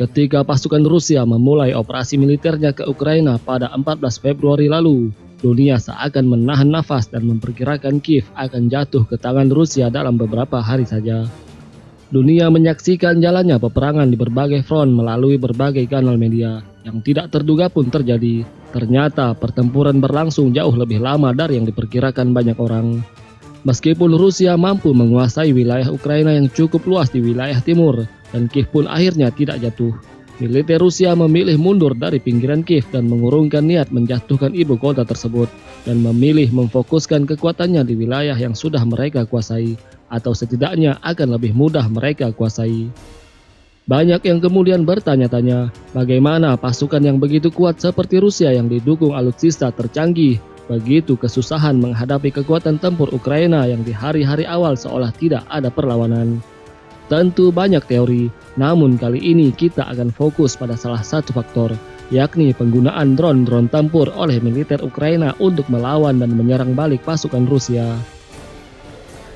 Ketika pasukan Rusia memulai operasi militernya ke Ukraina pada 14 Februari lalu, dunia seakan menahan nafas dan memperkirakan Kiev akan jatuh ke tangan Rusia dalam beberapa hari saja. Dunia menyaksikan jalannya peperangan di berbagai front melalui berbagai kanal media. Yang tidak terduga pun terjadi. Ternyata pertempuran berlangsung jauh lebih lama dari yang diperkirakan banyak orang. Meskipun Rusia mampu menguasai wilayah Ukraina yang cukup luas di wilayah timur, dan Kiev pun akhirnya tidak jatuh, militer Rusia memilih mundur dari pinggiran Kiev dan mengurungkan niat menjatuhkan ibu kota tersebut, dan memilih memfokuskan kekuatannya di wilayah yang sudah mereka kuasai, atau setidaknya akan lebih mudah mereka kuasai. Banyak yang kemudian bertanya-tanya, bagaimana pasukan yang begitu kuat seperti Rusia yang didukung alutsista tercanggih begitu kesusahan menghadapi kekuatan tempur Ukraina yang di hari-hari awal seolah tidak ada perlawanan. Tentu banyak teori, namun kali ini kita akan fokus pada salah satu faktor, yakni penggunaan drone-drone tempur oleh militer Ukraina untuk melawan dan menyerang balik pasukan Rusia.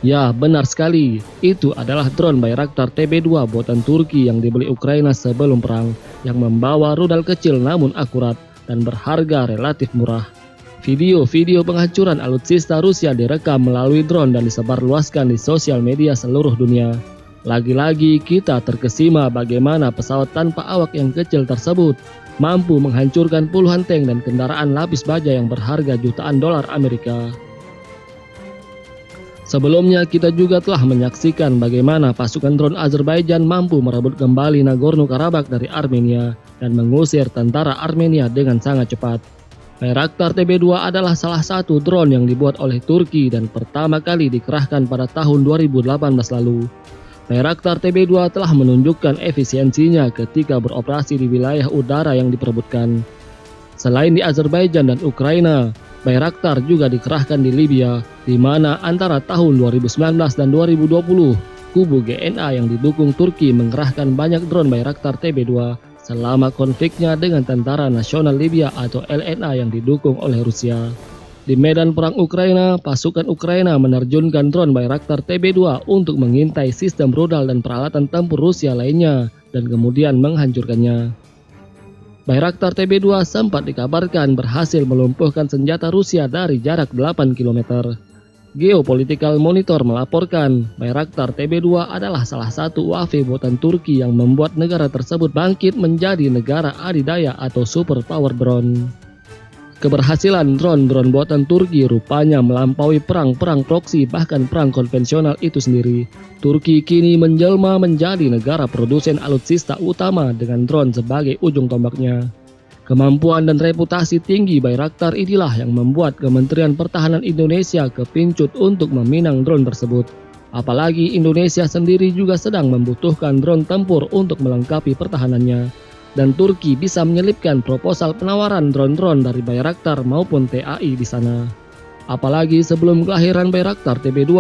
Ya, benar sekali, itu adalah drone Bayraktar TB2 buatan Turki yang dibeli Ukraina sebelum perang, yang membawa rudal kecil namun akurat dan berharga relatif murah. Video-video penghancuran alutsista Rusia direkam melalui drone dan disebarluaskan di sosial media seluruh dunia. Lagi-lagi kita terkesima bagaimana pesawat tanpa awak yang kecil tersebut mampu menghancurkan puluhan tank dan kendaraan lapis baja yang berharga jutaan dolar Amerika. Sebelumnya kita juga telah menyaksikan bagaimana pasukan drone Azerbaijan mampu merebut kembali Nagorno-Karabakh dari Armenia dan mengusir tentara Armenia dengan sangat cepat. Bayraktar TB2 adalah salah satu drone yang dibuat oleh Turki dan pertama kali dikerahkan pada tahun 2018 lalu. Bayraktar TB2 telah menunjukkan efisiensinya ketika beroperasi di wilayah udara yang diperebutkan. Selain di Azerbaijan dan Ukraina, Bayraktar juga dikerahkan di Libya, di mana antara tahun 2019 dan 2020, kubu GNA yang didukung Turki mengerahkan banyak drone Bayraktar TB2 selama konfliknya dengan Tentara Nasional Libya atau LNA yang didukung oleh Rusia. Di medan perang Ukraina, pasukan Ukraina menerjunkan drone Bayraktar TB2 untuk mengintai sistem rudal dan peralatan tempur Rusia lainnya dan kemudian menghancurkannya. Bayraktar TB2 sempat dikabarkan berhasil melumpuhkan senjata Rusia dari jarak 8 km. Geopolitical Monitor melaporkan Bayraktar TB2 adalah salah satu UAV buatan Turki yang membuat negara tersebut bangkit menjadi negara adidaya atau superpower drone. Keberhasilan drone-drone buatan Turki rupanya melampaui perang-perang proksi bahkan perang konvensional itu sendiri. Turki kini menjelma menjadi negara produsen alutsista utama dengan drone sebagai ujung tombaknya. Kemampuan dan reputasi tinggi Bayraktar inilah yang membuat Kementerian Pertahanan Indonesia kepincut untuk meminang drone tersebut. Apalagi Indonesia sendiri juga sedang membutuhkan drone tempur untuk melengkapi pertahanannya. Dan Turki bisa menyelipkan proposal penawaran drone-drone dari Bayraktar maupun TAI di sana. Apalagi sebelum kelahiran Bayraktar TB2,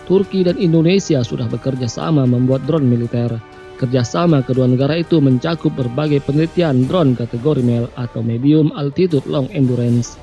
Turki dan Indonesia sudah bekerja sama membuat drone militer. Kerjasama kedua negara itu mencakup berbagai penelitian drone kategori MEL atau Medium Altitude Long Endurance.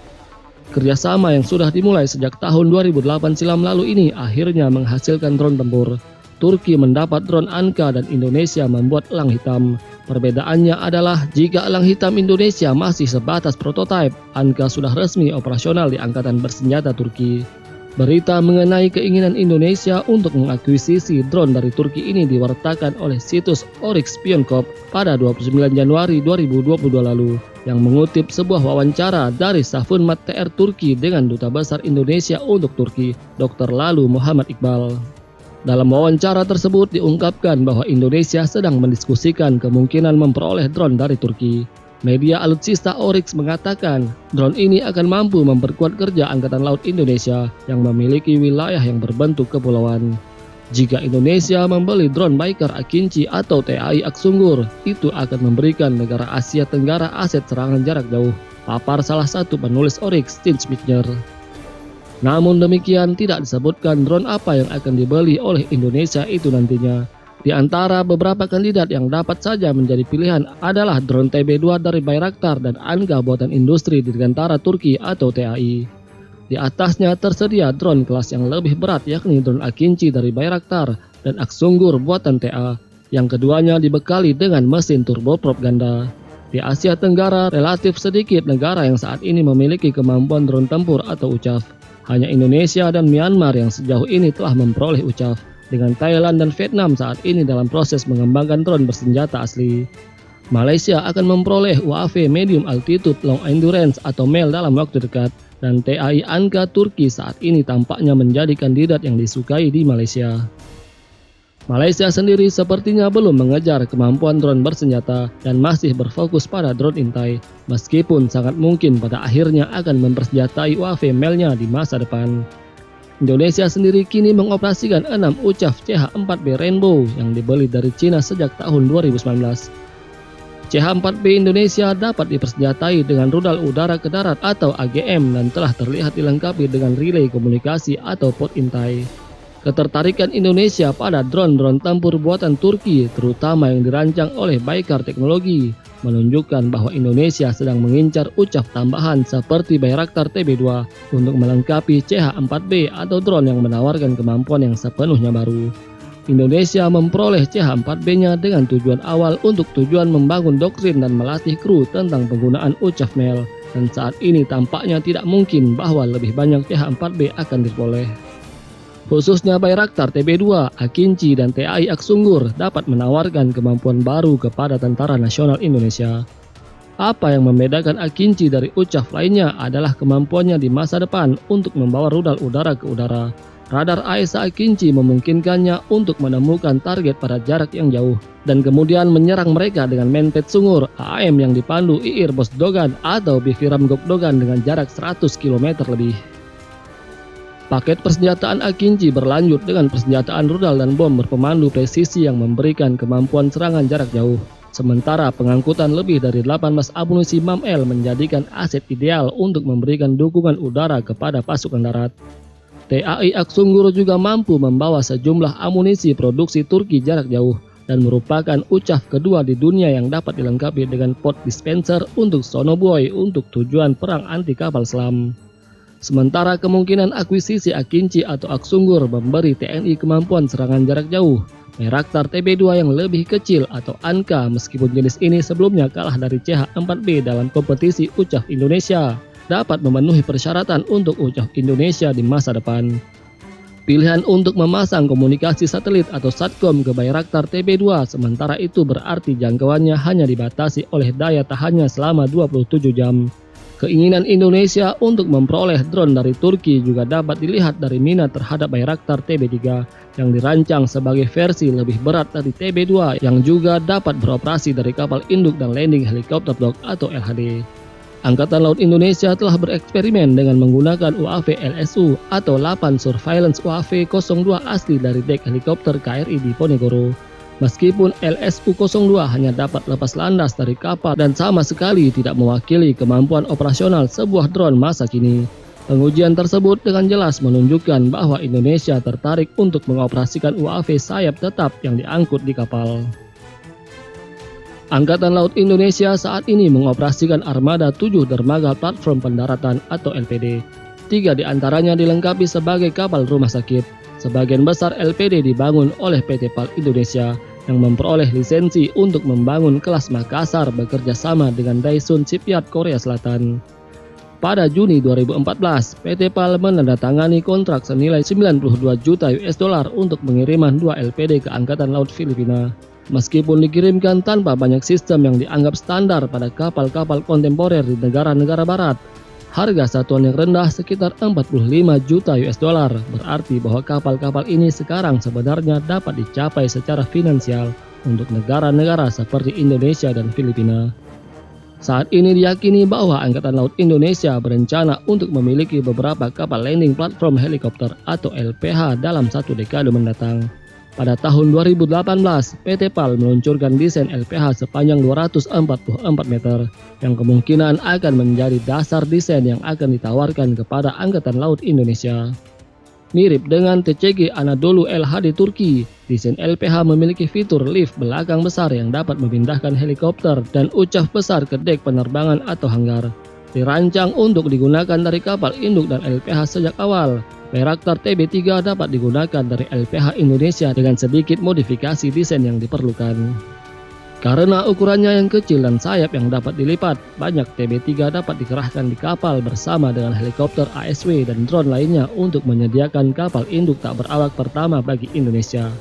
Kerjasama yang sudah dimulai sejak tahun 2008 silam lalu ini akhirnya menghasilkan drone tempur. Turki mendapat drone Anka dan Indonesia membuat elang hitam. Perbedaannya adalah jika elang hitam Indonesia masih sebatas prototipe, Anka sudah resmi operasional di Angkatan Bersenjata Turki. Berita mengenai keinginan Indonesia untuk mengakuisisi drone dari Turki ini diwartakan oleh situs Oryx Spionkop pada 29 Januari 2022 lalu, yang mengutip sebuah wawancara dari Safunmat TR Turki dengan Duta Besar Indonesia untuk Turki, Dr. Lalu Muhammad Iqbal. Dalam wawancara tersebut diungkapkan bahwa Indonesia sedang mendiskusikan kemungkinan memperoleh drone dari Turki. Media alutsista Oryx mengatakan drone ini akan mampu memperkuat kerja Angkatan Laut Indonesia yang memiliki wilayah yang berbentuk kepulauan. Jika Indonesia membeli drone Baykar Akinci atau TAI Aksungur, itu akan memberikan negara Asia Tenggara aset serangan jarak jauh, papar salah satu penulis Oryx, Stijn Schmittner. Namun demikian tidak disebutkan drone apa yang akan dibeli oleh Indonesia itu nantinya. Di antara beberapa kandidat yang dapat saja menjadi pilihan adalah drone TB2 dari Bayraktar dan Anka buatan industri dirgantara Turki atau TAI. Di atasnya tersedia drone kelas yang lebih berat yakni drone Akinci dari Bayraktar dan Aksungur buatan TA yang keduanya dibekali dengan mesin turboprop ganda. Di Asia Tenggara, relatif sedikit negara yang saat ini memiliki kemampuan drone tempur atau UCAV. Hanya Indonesia dan Myanmar yang sejauh ini telah memperoleh UCAV, dengan Thailand dan Vietnam saat ini dalam proses mengembangkan drone bersenjata asli. Malaysia akan memperoleh UAV Medium Altitude Long Endurance atau MEL dalam waktu dekat, dan TAI Anka Turki saat ini tampaknya menjadi kandidat yang disukai di Malaysia. Malaysia sendiri sepertinya belum mengejar kemampuan drone bersenjata dan masih berfokus pada drone intai, meskipun sangat mungkin pada akhirnya akan mempersenjatai UAV MEL-nya di masa depan. Indonesia sendiri kini mengoperasikan 6 UCAV CH-4B Rainbow yang dibeli dari Cina sejak tahun 2019. CH-4B Indonesia dapat dipersenjatai dengan rudal udara ke darat atau AGM dan telah terlihat dilengkapi dengan relay komunikasi atau pod intai. Ketertarikan Indonesia pada drone-drone tempur buatan Turki, terutama yang dirancang oleh Baykar Teknologi, menunjukkan bahwa Indonesia sedang mengincar UCAV tambahan seperti Bayraktar TB2 untuk melengkapi CH-4B atau drone yang menawarkan kemampuan yang sepenuhnya baru. Indonesia memperoleh CH-4B-nya dengan tujuan awal untuk tujuan membangun doktrin dan melatih kru tentang penggunaan UCAV MEL, dan saat ini tampaknya tidak mungkin bahwa lebih banyak CH-4B akan diperoleh. Khususnya Bayraktar TB2, Akinci, dan TAI Aksunggur dapat menawarkan kemampuan baru kepada Tentara Nasional Indonesia. Apa yang membedakan Akinci dari UCAV lainnya adalah kemampuannya di masa depan untuk membawa rudal udara ke udara. Radar AESA Akinci memungkinkannya untuk menemukan target pada jarak yang jauh dan kemudian menyerang mereka dengan Menpet Sungur, AM yang dipandu IIR Bosdogan atau Biviram Gokdogan dengan jarak 100 km lebih. Paket persenjataan Akinci berlanjut dengan persenjataan rudal dan bom berpemandu presisi yang memberikan kemampuan serangan jarak jauh. Sementara pengangkutan lebih dari 18 amunisi MAM-L menjadikan aset ideal untuk memberikan dukungan udara kepada pasukan darat. TAI Aksunggur juga mampu membawa sejumlah amunisi produksi Turki jarak jauh dan merupakan UCAV kedua di dunia yang dapat dilengkapi dengan pod dispenser untuk sonobuoy untuk tujuan perang anti kapal selam. Sementara kemungkinan akuisisi Akinci atau Aksunggur memberi TNI kemampuan serangan jarak jauh, Bayraktar TB2 yang lebih kecil atau ANKA meskipun jenis ini sebelumnya kalah dari CH-4B dalam kompetisi UCAV Indonesia, dapat memenuhi persyaratan untuk UCAV Indonesia di masa depan. Pilihan untuk memasang komunikasi satelit atau SATCOM ke Bayraktar TB2 sementara itu berarti jangkauannya hanya dibatasi oleh daya tahannya selama 27 jam. Keinginan Indonesia untuk memperoleh drone dari Turki juga dapat dilihat dari minat terhadap Bayraktar TB3 yang dirancang sebagai versi lebih berat dari TB2 yang juga dapat beroperasi dari kapal induk dan landing helicopter dock atau LHD. Angkatan Laut Indonesia telah bereksperimen dengan menggunakan UAV LSU atau Lapan Surveillance UAV 02 asli dari dek helikopter KRI di Ponegoro. Meskipun LSU-02 hanya dapat lepas landas dari kapal dan sama sekali tidak mewakili kemampuan operasional sebuah drone masa kini. Pengujian tersebut dengan jelas menunjukkan bahwa Indonesia tertarik untuk mengoperasikan UAV sayap tetap yang diangkut di kapal. Angkatan Laut Indonesia saat ini mengoperasikan armada 7 dermaga platform pendaratan atau LPD. 3 diantaranya dilengkapi sebagai kapal rumah sakit. Sebagian besar LPD dibangun oleh PT PAL Indonesia yang memperoleh lisensi untuk membangun kelas Makassar bekerja sama dengan Daesun Shipyard Korea Selatan. Pada Juni 2014, PT PAL menandatangani kontrak senilai 92 juta US dollar untuk pengiriman 2 LPD ke Angkatan Laut Filipina. Meskipun dikirimkan tanpa banyak sistem yang dianggap standar pada kapal-kapal kontemporer di negara-negara barat, harga satuan yang rendah sekitar 45 juta US dollar berarti bahwa kapal-kapal ini sekarang sebenarnya dapat dicapai secara finansial untuk negara-negara seperti Indonesia dan Filipina. Saat ini diyakini bahwa Angkatan Laut Indonesia berencana untuk memiliki beberapa kapal landing platform helikopter atau LPH dalam 1 dekade mendatang. Pada tahun 2018, PT PAL meluncurkan desain LPH sepanjang 244 meter, yang kemungkinan akan menjadi dasar desain yang akan ditawarkan kepada Angkatan Laut Indonesia. Mirip dengan TCG Anadolu LHD Turki, desain LPH memiliki fitur lift belakang besar yang dapat memindahkan helikopter dan UCAV besar ke dek penerbangan atau hanggar. Dirancang untuk digunakan dari kapal induk dan LPH sejak awal, Bayraktar TB3 dapat digunakan dari LPH Indonesia dengan sedikit modifikasi desain yang diperlukan. Karena ukurannya yang kecil dan sayap yang dapat dilipat, banyak TB3 dapat dikerahkan di kapal bersama dengan helikopter ASW dan drone lainnya untuk menyediakan kapal induk tak berawak pertama bagi Indonesia.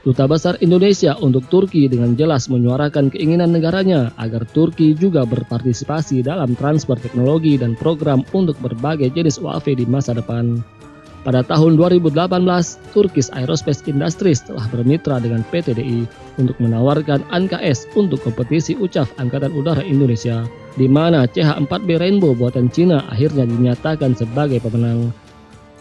Duta Besar Indonesia untuk Turki dengan jelas menyuarakan keinginan negaranya agar Turki juga berpartisipasi dalam transfer teknologi dan program untuk berbagai jenis UAV di masa depan. Pada tahun 2018, Turkish Aerospace Industries telah bermitra dengan PT DI untuk menawarkan ANKS untuk kompetisi UCAV Angkatan Udara Indonesia, di mana CH-4B Rainbow buatan Cina akhirnya dinyatakan sebagai pemenang.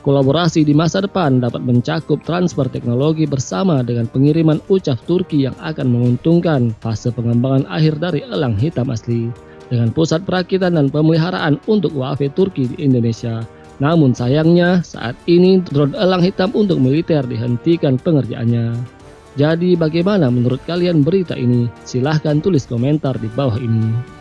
Kolaborasi di masa depan dapat mencakup transfer teknologi bersama dengan pengiriman UCAV Turki yang akan menguntungkan fase pengembangan akhir dari elang hitam asli, dengan pusat perakitan dan pemeliharaan untuk UAV Turki di Indonesia. Namun sayangnya saat ini drone elang hitam untuk militer dihentikan pengerjaannya. Jadi bagaimana menurut kalian berita ini? Silahkan tulis komentar di bawah ini.